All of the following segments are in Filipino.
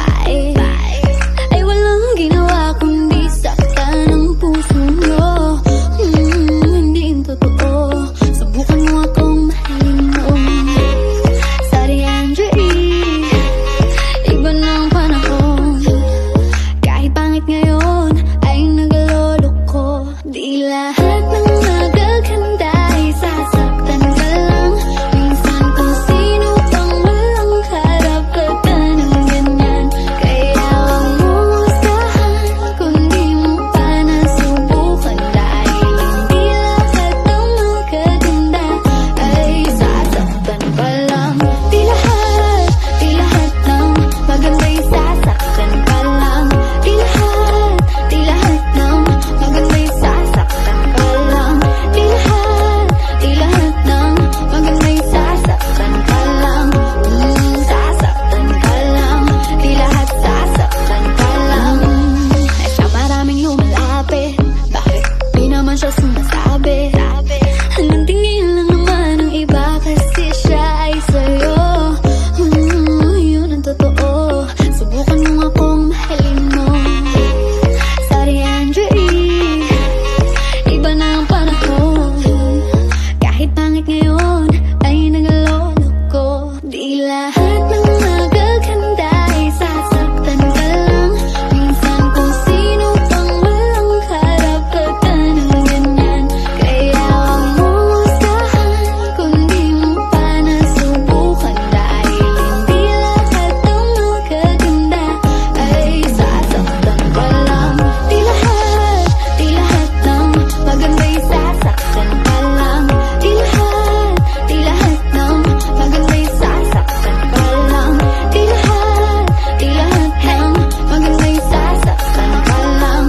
babae. Ay walang ginawa kundi saktan ang puso mo. Hindi yung totoo, subukan mo akong mahalin mo. Sorry Andre, iba na ang panahon. Kahit pangit ngayon ay nagalolo ko. Di lahat ng magaganda ay sasaktan ka lang. Minsan kung sino pang walang harap ka ng ganyan. Kaya huwag mo hustahan kung di mo pa nasubukan. Dahil hindi lahat ng magaganda ay sasaktan ka lang. Di lahat ng maganda'y sasaktan ka lang. Di lahat ng maganda'y sasaktan ka lang. Di lahat ng maganda'y sasaktan ka lang. Sasaktan ka lang. Di lahat sasaktan ka lang. Sa maraming lumalapit, bakit di naman siya sumasabi? Hanggang tingin lang naman ang iba kasi siya ay sa'yo. Yun ang totoo, subukan mo akong mahalin mo. Sorry Andre, iba na ang panahon. Kahit pangit ngayon ay nagalolo ko. Di lahat ng magaganda ay sasaktan ka lang. Minsan kung sino pang walang harap ka ng ganyan. Kaya huwag mo hustahan kung di mo pa nasubukan. Dahil hindi lahat ng magaganda ay sasaktan ka lang. Di lahat ng maganda'y sasaktan ka lang. Di lahat ng maganda'y sasaktan ka lang. Di lahat ng maganda'y sasaktan ka lang.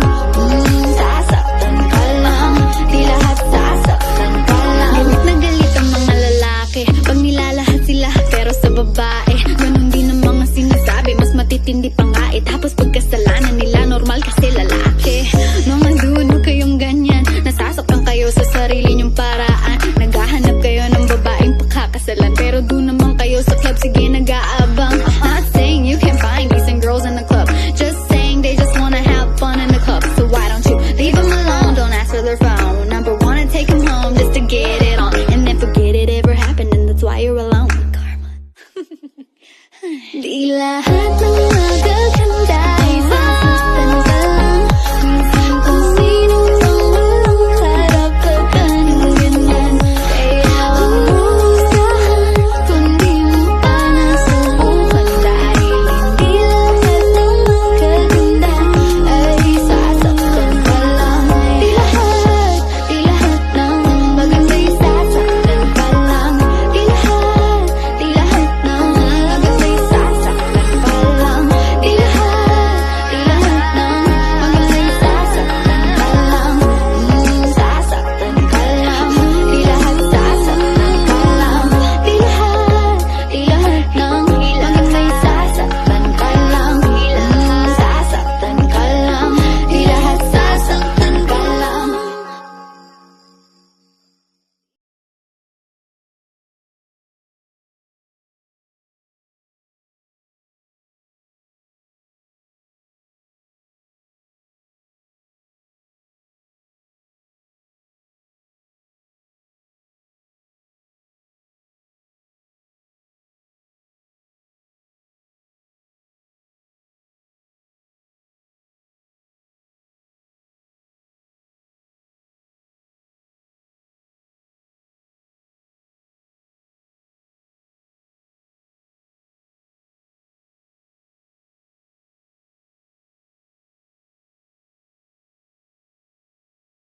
Sasaktan ka lang. Di lahat sasaktan ka lang. Galit na galit ang mga lalaki pag nilalahat sila pero sa babae ganun din ang mga sinasabi. Mas matitindi pa nga tapos pagkasalanan